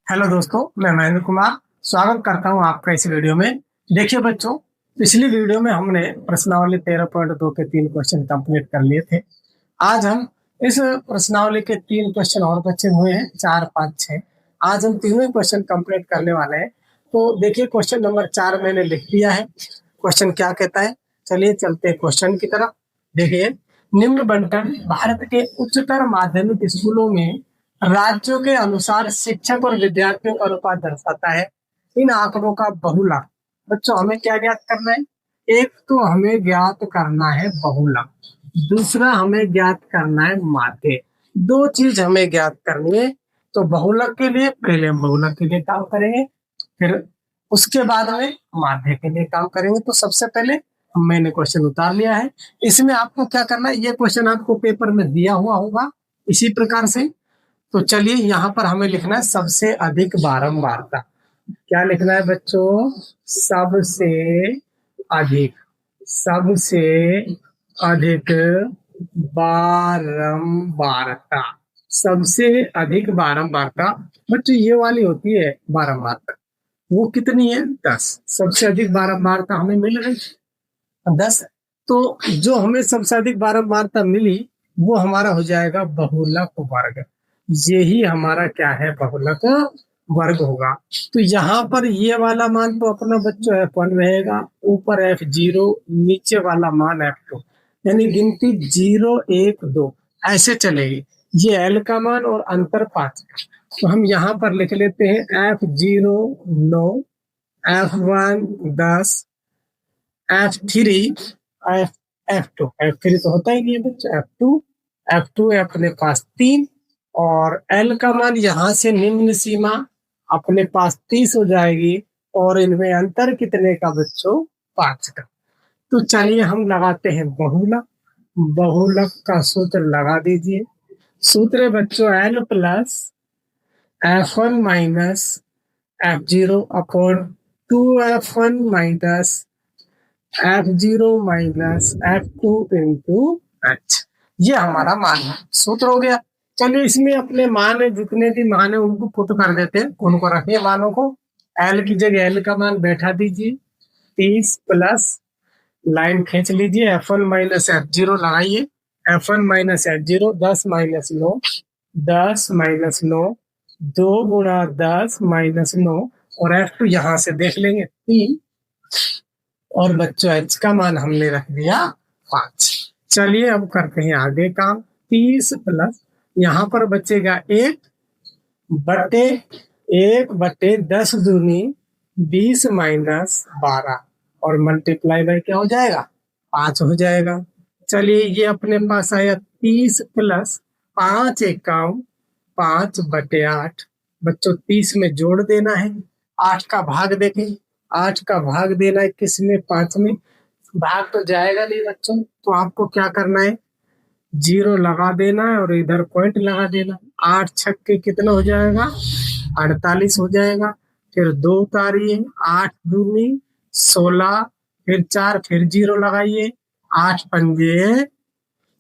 Hello दोस्तों, मैं महेंद्र कुमार स्वागत करता हूं आपका इस वीडियो में। देखिए बच्चों, पिछली वीडियो में हमने प्रश्नावली 13.2 के 3 क्वेश्चन कंप्लीट कर लिए थे। आज हम इस प्रश्नावली के 3 क्वेश्चन और बचे हुए हैं, 4, 5, 6। आज हम तीनों ही क्वेश्चन कंप्लीट करने वाले हैं। तो देखिए, क्वेश्चन नंबर 4 मैंने लिख दिया है। क्वेश्चन क्या कहता है, चलिए चलते हैं क्वेश्चन की तरफ। देखिए, निम्न बंटन भारत के उच्चतर माध्यमिक स्कूलों में राज्यों के अनुसार शिक्षक और विद्यार्थियों का अनुपात दर्शाता है। इन आंकड़ों का बहुलक। बच्चों, हमें क्या ज्ञात करना है? एक तो हमें ज्ञात करना है बहुलक, दूसरा हमें ज्ञात करना है माध्य। दो चीज हमें ज्ञात करनी है। तो बहुलक के लिए पहले हम बहुलक के लिए काम करेंगे, फिर उसके बाद में माध्य के लिए काम करेंगे। तो सबसे पहले मैंने क्वेश्चन उतार लिया है। इसमें आपको क्या करना है, ये क्वेश्चन आपको पेपर में दिया हुआ होगा इसी प्रकार से। तो चलिए, यहाँ पर हमें लिखना है सबसे अधिक बारंबारता। क्या लिखना है बच्चों? सबसे अधिक, सबसे अधिक बारंबारता, सबसे अधिक बारंबारता। बच्चों, ये वाली होती है बारंबारता, वो कितनी है? 10। सबसे अधिक बारंबारता हमें मिल रही 10। तो जो हमें सबसे अधिक बारंबारता मिली वो हमारा हो जाएगा बहुलक वर्ग। यही हमारा क्या है? बहुलक वर्ग होगा। तो यहाँ पर ये वाला मान तो अपना बच्चों F1 रहेगा, ऊपर F0, नीचे वाला मान F2, यानी गिनती 0, 1, 2 ऐसे चलेगी। ये L का मान और अंतर 5। तो हम यहाँ पर लिख लेते हैं F0 9, F1 10, F3 F2 तो होता ही नहीं है बच्चों। F2 अपने पास 3, और L का मान यहाँ से निम्न सीमा अपने पास 30 हो जाएगी, और इनमें अंतर कितने का बच्चों? 5 का। तो चलिए हम लगाते हैं बहुलक। बहुलक का सूत्र लगा दीजिए। सूत्र है बच्चों L plus F1 minus F0 upon 2F1 minus F0 minus F2 into H। ये हमारा मान है, सूत्र हो गया। चलिए, इसमें अपने मान है, जितने भी मान है उनको पुट कर देते हैं। उनको रखिए मानों को। L की जगह L का मान बैठा दीजिए 30 प्लस, लाइन खींच लीजिए, F1 माइनस F0 लगाइए। F1 minus F0 10 minus 9, 10 minus 9, 2 गुणा 10 माइनस 9, और F2 यहाँ से देख लेंगे 3, और बच्चों H का मान हमने रख दिया 5। चलिए अब करते हैं आगे काम। 30 प्लस, यहाँ पर बचेगा 1/10 दूनी 20 माइनस 12, और मल्टीप्लाई बाय क्या हो जाएगा? 5 हो जाएगा। चलिए, ये अपने पास आया 30 प्लस 5 एकाउन 5/8। बच्चों 30 में जोड़ देना है, 8 का भाग देखें। 8 का भाग देना है किसमें? 5 में। भाग तो जाएगा नहीं बच्चों, तो आपको क्या करना है? 0 लगा देना है और इधर पॉइंट लगा देना। 8 छक्के कितना हो जाएगा? 48 हो जाएगा। फिर 2 उतारिए, 8 दूनी 16, फिर 4, फिर 0 लगाइए, 8 पंजे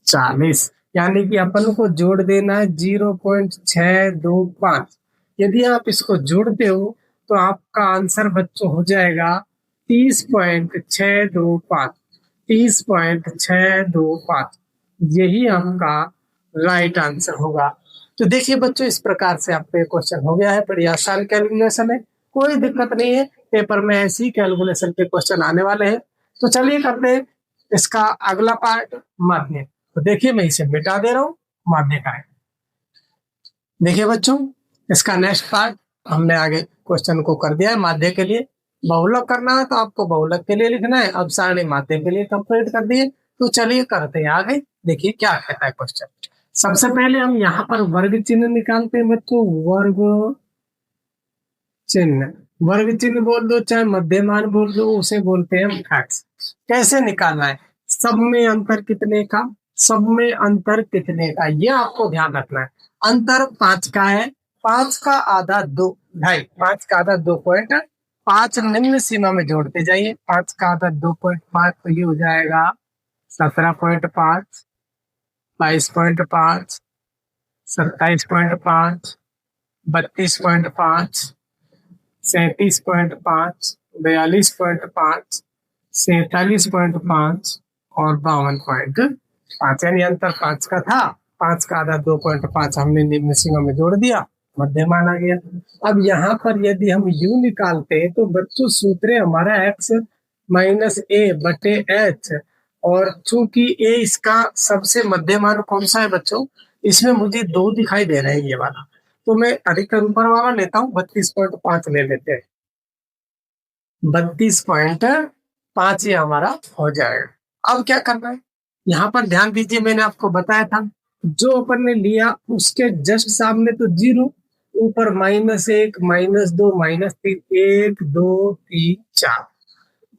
40, यानी कि अपन को जोड़ देना है 0.625। यदि आप इसको जोड़ते हो तो आपका आंसर बच्चों हो जाएगा 30.625। 30.625 यही आपका राइट आंसर होगा। तो देखिए बच्चों, इस प्रकार से आपका क्वेश्चन हो गया है। बड़ी आसान कैलकुलेशन है, कोई दिक्कत नहीं है। पेपर में ऐसी कैलकुलेशन के क्वेश्चन आने वाले हैं। तो चलिए करते हैं इसका अगला पार्ट, माध्य। तो देखिए, मैं इसे मिटा दे रहा हूँ, माध्य का है। देखिए बच्चों, इसका नेक्स्ट पार्ट हमने आगे क्वेश्चन को कर दिया है। माध्य के लिए बहुलक करना है तो आपको बहुलक के लिए लिखना है। अब सारणी माध्य के लिए कंप्लीट कर दिए। तो चलिए करते हैं आगे। देखिए क्या कहता है क्वेश्चन। सबसे पहले हम यहाँ पर वर्ग चिन्ह निकालते हैं बच्चों। वर्ग चिन्ह, वर्ग चिन्ह बोल दो चाहे मध्यमान बोल दो, उसे बोलते हैं फैक्ट्स। कैसे निकालना है? सब में अंतर कितने का? सब में अंतर कितने का, ये आपको ध्यान रखना है। अंतर 5 का है। 5 का आधा 2, ढाई। 5 का आधा 2.5 निम्न सीमा में जोड़ते जाइए। 5 का आधा 2.5, तो ये हो जाएगा 17.5, 22.5, 27.5, 32.5, 37.5, 42.5, 47.5 और 52.5, यानी अंतर 5 का था। 5 का आधा 2.5 हमने निम्न सीमा में जोड़ दिया, मध्यमान आ गया। अब यहाँ पर यदि हम u निकालते हैं तो बच्चों सूत्र हमारा x माइनस ए बटे एच, और चूंकि a इसका सबसे मध्यमान कौन सा है बच्चों, इसमें मुझे 2 दिखाई दे रहे हैं ये वाला, तो मैं अधिकतर ऊपर वाला लेता हूँ, 32.5 ले लेते हैं। 32.5 ये हमारा हो जाएगा। अब क्या करना है, यहाँ पर ध्यान दीजिए, मैंने आपको बताया था जो अपन ने लिया उसके जस्ट सामने तो 0, ऊपर -1, -2, -3, 1, 2, 3, 4,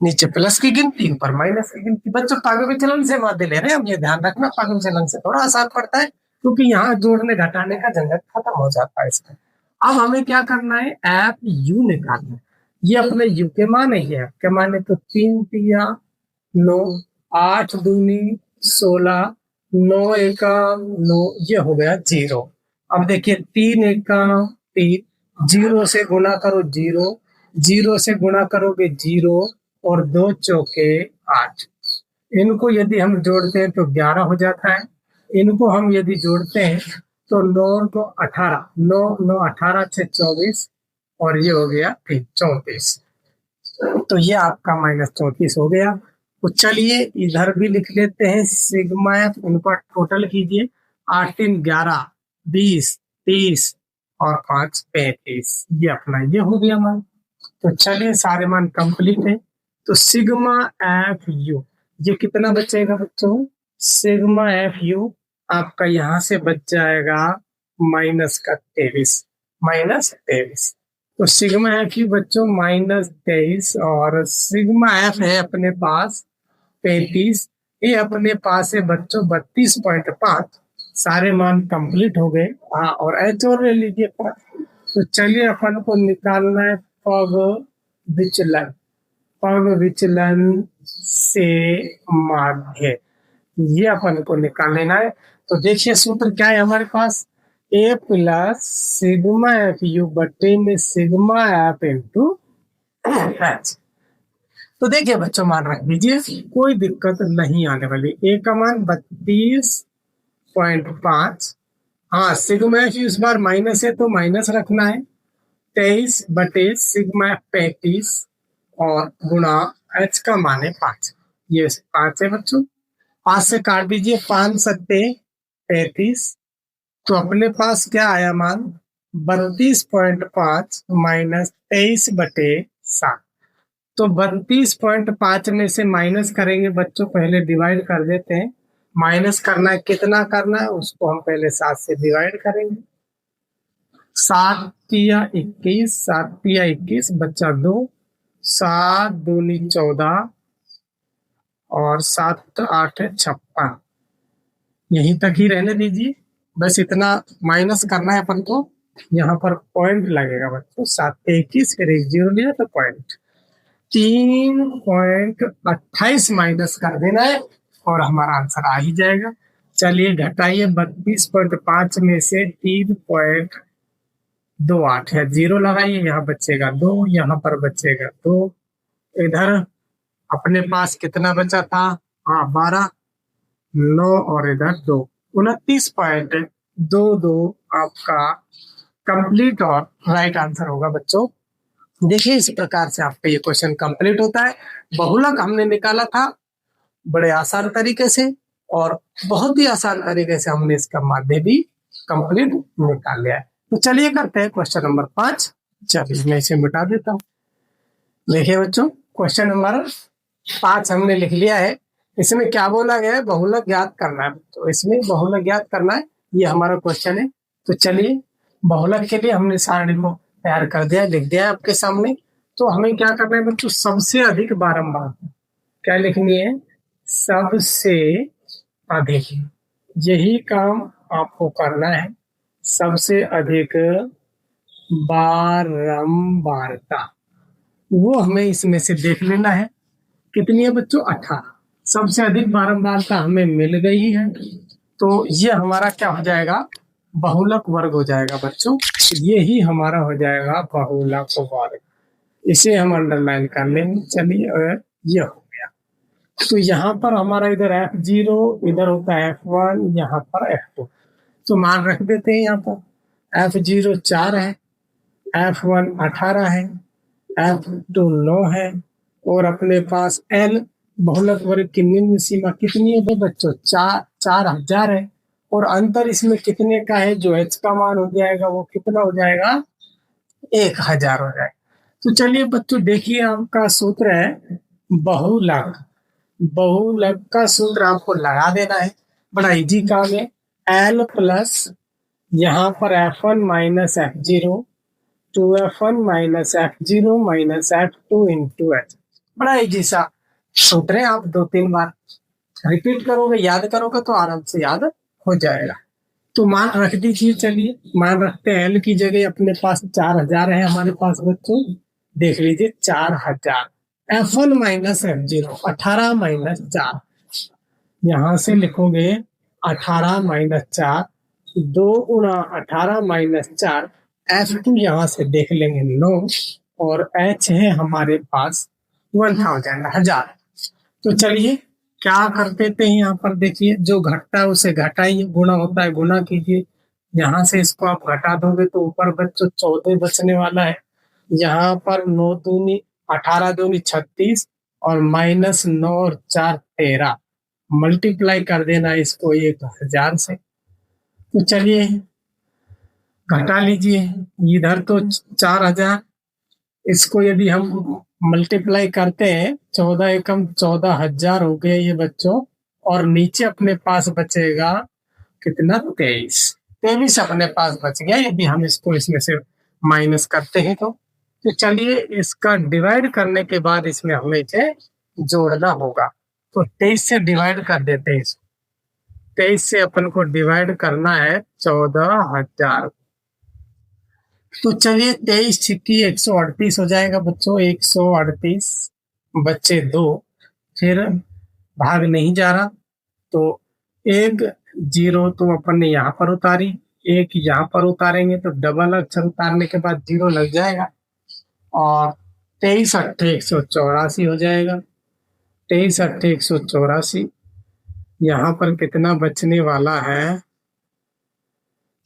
नीचे प्लस की गिनती, ऊपर माइनस की गिनती। बच्चों पागे विचलन से माध्य ले रहे हैं हम, ये ध्यान रखना, पागे विचलन से थोड़ा आसान पड़ता है क्योंकि यहाँ जोड़ने घटाने का झंझट खत्म हो जाता है इसमें। अब हमें क्या करना है, एफ यू निकालना है। ये अपने यू के मान है, ये के मान है, तो 3 तिया 9, 8 दूनी 16, 9 एका 9, ये हो गया 0। अब देखिए 3 एका 3, 0 से गुणा करो 0, 0 से गुणा करोगे 0, और 2 चौके 8। इनको यदि हम जोड़ते हैं तो 11 हो जाता है। इनको हम यदि जोड़ते हैं तो 9 को 18, 9 9 18 से 24, और ये हो गया 34, तो ये आपका -34 हो गया। तो चलिए इधर भी लिख लेते हैं सिग्मा एफ, उनका टोटल कीजिए, 8 3 11, 20, 30 और 5 35, ये अपना ये हो गया मान। तो चलिए सारे मान कंप्लीट है। तो सिग्मा एफ यू ये कितना बचेगा बच्चों, सिग्मा एफ यू आपका यहाँ से बच जाएगा -23, -23। तो सिग्मा एफ यू बच्चों -23, और सिग्मा एफ है अपने पास 35, ये अपने पास है बच्चों 32.5। सारे मान कंप्लीट हो गए। हाँ, और एच और ले लीजिए। तो चलिए अपन को निकालना है पग विचलन, पग विचलन से माध्य, ये अपन को निकाल लेना है। तो देखिए सूत्र क्या है हमारे पास, ए प्लस सिग्मा एफ यू बटे में सिग्मा एफ इंटू एच। तो देखिए बच्चों मान रख दीजिए, कोई दिक्कत नहीं आने वाली। ए का मान 32.5, हाँ सिग्मा एफ इस बार माइनस है तो माइनस रखना है, 23 बटे सिग्मा 35, और गुणा एच का मान है 5, ये 5 है बच्चों। 5 से काट दीजिए, 5 सत्ते 35, तो अपने पास क्या आया मान 32.5 माइनस 23 बटे 7। तो 32.5 में से माइनस करेंगे बच्चों, पहले डिवाइड कर देते हैं। माइनस करना है, कितना करना है उसको हम पहले 7 से डिवाइड करेंगे। 7 तिया 21, 7 तिया 21 बच्चा 2, 7 दूनी 14, और 7 8 56, यहीं तक ही रहने दीजिए, बस इतना माइनस करना है अपन को। यहाँ पर पॉइंट लगेगा बच्चों, 7 21 फिर 1 0 लिया तो पॉइंट, 3.28 माइनस कर देना है और हमारा आंसर आ ही जाएगा। चलिए घटाइए, 32.5 में से 3.28 है, 0 लगाइए, यहाँ बचेगा 2, यहाँ पर बचेगा 2, इधर अपने पास कितना बचा था, हाँ 12, 9 और इधर 2, 29.22 आपका कंप्लीट और राइट आंसर होगा बच्चों। देखिए इस प्रकार से आपका ये क्वेश्चन कंप्लीट होता है। बहुलक हमने निकाला था बड़े आसान तरीके से, और बहुत ही आसान तरीके से हमने इसका माध्य भी कंप्लीट निकाल लिया है। तो चलिए करते हैं क्वेश्चन नंबर 5। चलिए मैं इसे मिटा देता हूँ। देखिए बच्चों क्वेश्चन नंबर 5 हमने लिख लिया है। इसमें क्या बोला गया है, बहुलक ज्ञात करना है। तो इसमें बहुलक ज्ञात करना है, ये हमारा क्वेश्चन है। तो चलिए बहुलक के लिए हमने सारणी को तैयार कर दिया, लिख दिया है आपके सामने। तो हमें क्या करना है बच्चों, सबसे अधिक बारंबार क्या लिखनी है, सबसे अधिक, यही काम आपको करना है। सबसे अधिक बारंबारता वो हमें इसमें से देख लेना है, कितनी है बच्चों, 18। सबसे अधिक बारंबारता हमें मिल गई है, तो ये हमारा क्या हो जाएगा, बहुलक वर्ग हो जाएगा बच्चों। ये ही हमारा हो जाएगा बहुलक वर्ग। इसे हम अंडरलाइन कर लेंगे। चलिए, और ये हो गया। तो यहाँ पर हमारा इधर F0, इधर होता है F1, यहाँ पर F2। तो मान रख देते हैं। यहाँ पर F0 4 है, F1 18 है, F2 9 है, और अपने पास L बहुलक वर्ग की निम्न सीमा कितनी है बच्चों? 4000 है। और अंतर इसमें कितने का है? जो H का मान हो जाएगा वो कितना हो जाएगा? 1000 हो जाएगा। तो चलिए बच्चों, देखिए आपका सूत्र है बहुलक। बहुलक का सूत्र आपको लगा देना है, बड़ा इजी काम है। L प्लस यहाँ पर F1 minus F0 2F1 minus F0 minus F2 into H। बड़ा इजी सा सूत्र है। आप 2-3 बार रिपीट करोगे, याद करोगे तो आराम से याद हो जाएगा। तो मान रख दीजिए। चलिए, मान रखते हैं। L की जगह अपने पास 4000 है हमारे पास बच्चों। देख लीजिए 4000। F1 माइनस F0 18 माइनस 4, यहाँ से लिखोगे 18 माइनस 4, 2 गुणा 18 माइनस 4। F2 यहाँ से देख लेंगे 9, और H है हमारे पास 1000। तो चलिए क्या कर देते हैं, यहाँ पर देखिए जो घटता है उसे घटाइए, गुणा होता है गुणा कीजिए। यहाँ से इसको आप घटा दोगे तो ऊपर बच्चों 14 बचने वाला है। यहाँ पर 9 दूनी 18 दूनी 36, और माइनस 9 और 4 13। मल्टीप्लाई कर देना इसको 1000 से। तो चलिए घटा लीजिए। इधर तो 4000, इसको यदि हम मल्टीप्लाई करते हैं 14 एकम 14000 हो गए ये बच्चों। और नीचे अपने पास बचेगा कितना? 23 अपने पास बच गया, यदि हम इसको इसमें से माइनस करते हैं तो चलिए इसका डिवाइड करने के बाद इसमें हमें इसे जोड़ना होगा। तो 23 से डिवाइड कर देते हैं इसको। 23 से अपन को डिवाइड करना है 14000। तो चलिए 23 छिक्की 138 हो जाएगा बच्चों। 138 बच्चे 2, फिर भाग नहीं जा रहा तो 1 0 तो अपन ने यहाँ पर उतारी, 1 यहाँ पर उतारेंगे तो डबल अक्षर उतारने के बाद 0 लग जाएगा, और 23 8 184 हो जाएगा। 23 8 184, यहाँ पर कितना बचने वाला है?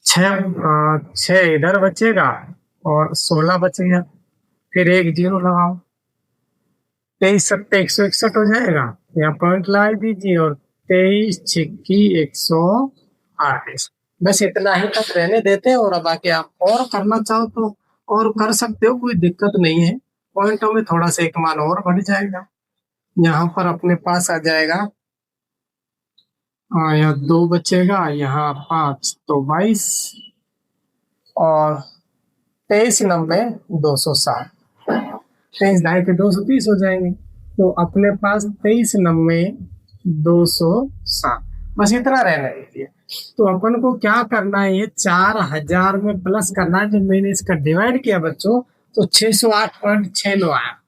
6 इधर बचेगा और 16 बचेगा। फिर 1 0 लगाओ, 23 7 161 हो जाएगा। यहाँ पॉइंट लगा दीजिए, और 23 छिक्की 138। बस इतना ही तक रहने देते हैं, और अब आके आप और करना चाहो तो और कर सकते हो, कोई दिक्कत नहीं है। पॉइंटों में थोड़ा सा एक मान और बढ़ जाएगा। यहाँ पर अपने पास आ जाएगा, यहाँ 2 बचेगा, यहाँ 5 तो 22, और 23 90 260, 23 ढाई के 230 हो जाएंगे। तो अपने पास 23 90 260, बस इतना रहना दीजिए। तो अपन को क्या करना है, ये 4000 में प्लस करना है। जब मैंने इसका डिवाइड किया बच्चों तो 608.69 आया,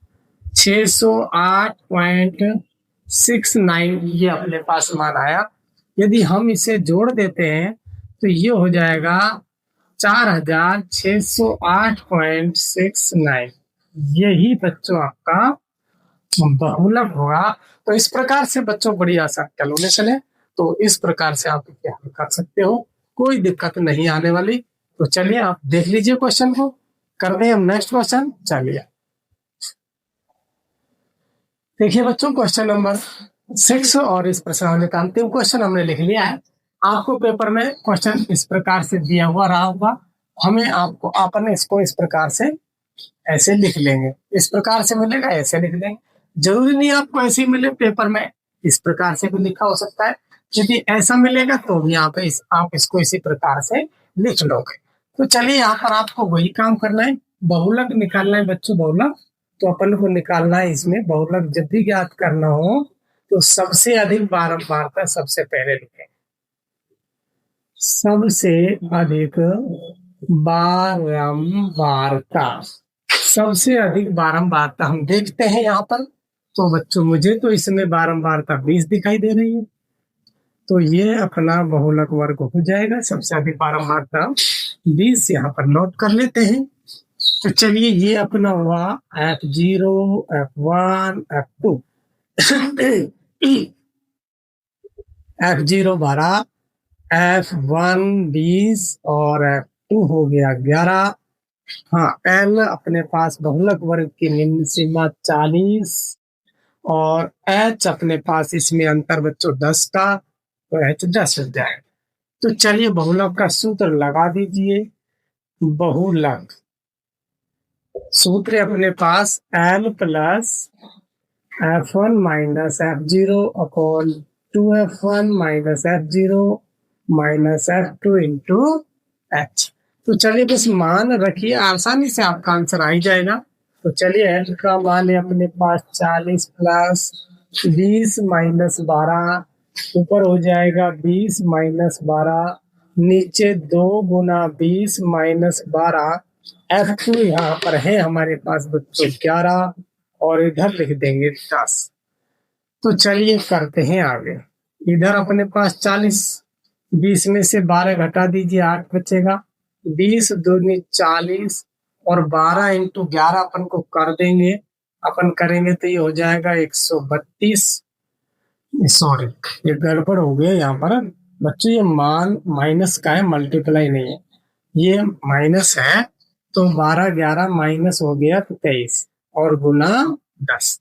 608.69 ये अपने पास मान आया। यदि हम इसे जोड़ देते हैं तो ये हो जाएगा 4608.69। यही बच्चों आपका बहुलक होगा। तो इस प्रकार से बच्चों बड़ी आसान कैलकुलेशन है। तो इस प्रकार से आप इसे हल कर सकते हो, कोई दिक्कत नहीं आने वाली। तो चलिए आप देख लीजिए क्वेश्चन को, कर दें हम नेक्स्ट क्वेश्चन। चलिए देखिए बच्चों क्वेश्चन नंबर 6, और इस प्रश्नावली का अंतिम क्वेश्चन हमने लिख लिया है। आपको पेपर में क्वेश्चन इस प्रकार से दिया हुआ रहा होगा, हमें आपको आपने इसको इस प्रकार से ऐसे लिख लेंगे, इस प्रकार से मिलेगा ऐसे लिख लेंगे। जरूरी नहीं आपको ऐसे ही मिले पेपर में, इस प्रकार से भी लिखा हो सकता है। यदि ऐसा मिलेगा तो भी यहाँ पे आप इसको इसी प्रकार से लिख लोगे। तो चलिए यहाँ पर आपको वही काम करना है, बहुलक निकालना है बच्चों। बहुलक तो अपन को निकालना है, इसमें बहुलक जब भी ज्ञात करना हो तो सबसे अधिक बारंबारता सबसे पहले लिखें। सबसे अधिक बारंबारता, सबसे अधिक बारंबारता हम देखते हैं यहाँ पर। तो बच्चों मुझे तो इसमें बारंबारता 20 दिखाई दे रही है। तो ये अपना बहुलक वर्ग हो जाएगा। सबसे अधिक बारंबार टर्म 20 यहाँ पर नोट कर लेते हैं। तो चलिए ये अपना हुआ F0, F1, F2। F0 12, F1 20 और F2 हो गया 11। हाँ, L अपने पास बहुलक वर्ग की निम्न सीमा 40 और H अपने पास इसमें अंतर बच्चों 10 का, तो H 10 हो जाएगा। तो चलिए बहुलक का सूत्र लगा दीजिए। बहुलक सूत्र अपने पास L plus F1 minus F0 upon 2F1 minus F0 minus F2 into H। तो चलिए बस मान रखिए, आसानी से आपका आंसर आ ही जाएगा। तो चलिए L का मान है अपने पास 40 प्लस 20 माइनस 12, ऊपर हो जाएगा 20 माइनस 12, नीचे 2 गुना 20 माइनस 12। F2 यहाँ पर है हमारे पास बच्चों 11 और इधर लिख देंगे 10। तो चलिए करते हैं आगे। इधर अपने पास 40, 20 में से 12 घटा दीजिए, 8 बचेगा। 20 दूनी 40 और 12 इंटू 11 अपन को कर देंगे, अपन करेंगे तो ये हो जाएगा 132। सॉरी, ये गड़बड़ हो गया यहाँ पर बच्चों, ये मान माइनस का है, मल्टीप्लाई नहीं है, ये माइनस है। तो 12 11 माइनस हो गया तो 23 और गुना 10,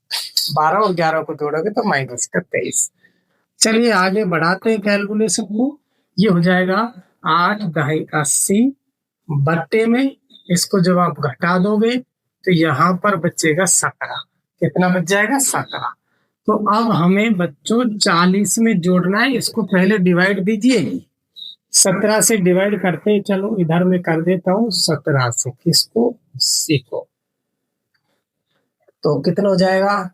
12 और 11 को जोड़ोगे तो माइनस का 23। चलिए आगे बढ़ाते हैं कैलकुलेशन को। ये हो जाएगा 8 दहाई 80 बट्टे में, इसको जब आप घटा दोगे तो यहाँ पर बचेगा 17। कितना बच जाएगा? 17। तो अब हमें बच्चों 40 में जोड़ना है, इसको पहले डिवाइड दीजिए। 17 से डिवाइड करते हैं, चलो इधर में कर देता हूँ 17 से, किसको? सीखो। तो कितना हो जाएगा?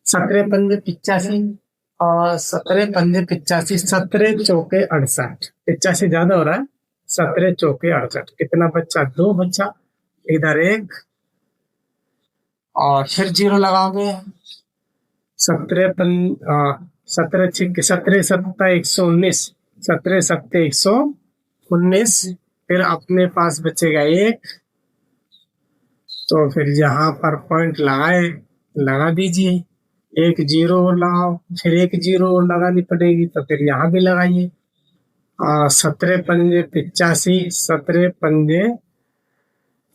17 पंजे 85 और 17 पंजे 85, 17 चौके 68, 85 ज्यादा हो रहा है, 17 चौके 68। कितना बच्चा? 2 बच्चा, इधर 1 और फिर 0 लगाओगे। 17 17 17 सत्ता 119, 17 सत्ते 119, फिर अपने पास बचेगा 1। तो फिर यहाँ पर पॉइंट लगा दीजिए, 1 0 लगाओ, फिर 1 0 लगानी पड़ेगी, तो फिर यहाँ भी लगाइए। 17 पंजे 85, 17 पंजे,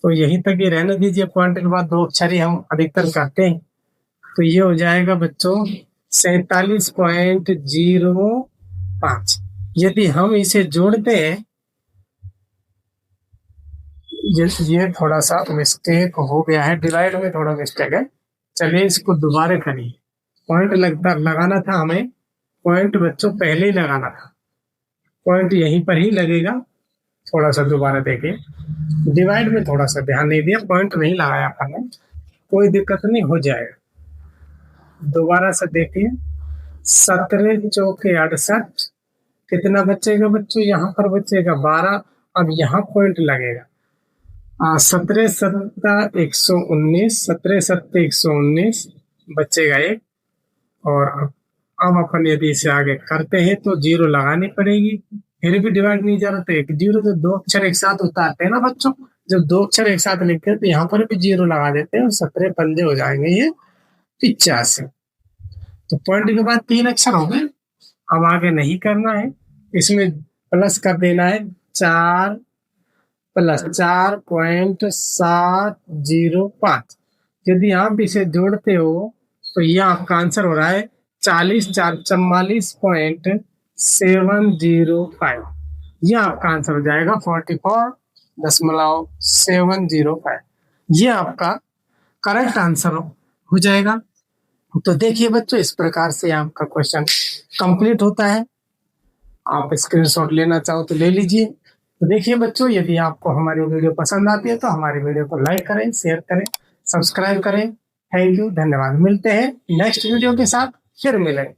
तो यहीं तक ही रहने दीजिए। पॉइंट के बाद 2 अक्षर ही हम अधिकतर करते हैं। तो ये हो जाएगा बच्चों 47.05। यदि हम इसे जोड़ते हैं, ये थोड़ा सा मिस्टेक हो गया है, डिवाइड में थोड़ा मिस्टेक है। चलिए इसको दोबारा करिए। पॉइंट लगाना था हमें, पॉइंट बच्चों पहले ही लगाना था, पॉइंट यहीं पर ही लगेगा। थोड़ा सा दोबारा देखिए, डिवाइड में थोड़ा सा ध्यान नहीं दिया, पॉइंट नहीं लगाया अपन ने, कोई दिक्कत नहीं, हो जाएगा। दोबारा से देखिए, 17 चौके 68, कितना बचेगा बच्चों? यहाँ पर बचेगा 12। अब यहाँ पॉइंट लगेगा। 17 सत्ता 119, 17 सत्ते 119, बचेगा 1। और अब अपन यदि इसे आगे करते हैं तो 0 लगानी पड़ेगी, फिर भी डिवाइड नहीं जा रहा, तो 1 0, तो 2 अक्षर एक साथ उतारते हैं ना बच्चों। जब 2 अक्षर एक साथ लिखते हैं तो यहाँ पर भी 0 लगा देते हैं और 17 पंजे हो जाएंगे ये 85। तो पॉइंट के बाद 3 अक्षर हो गए। अब आगे नहीं करना है, इसमें प्लस कर देना है 4 प्लस 4.705। यदि आप इसे जोड़ते हो तो यह आपका आंसर हो रहा है 44.705। यह आपका आंसर हो जाएगा 44.705। यह आपका करेक्ट आंसर हो जाएगा। तो देखिए बच्चों, इस प्रकार से आपका क्वेश्चन कंप्लीट होता है। आप स्क्रीनशॉट लेना चाहो तो ले लीजिए। तो देखिए बच्चों, यदि आपको हमारी वीडियो पसंद आती है तो हमारी वीडियो को लाइक करें, शेयर करें, सब्सक्राइब करें। थैंक यू, धन्यवाद। मिलते हैं नेक्स्ट वीडियो के साथ, फिर मिलेंगे।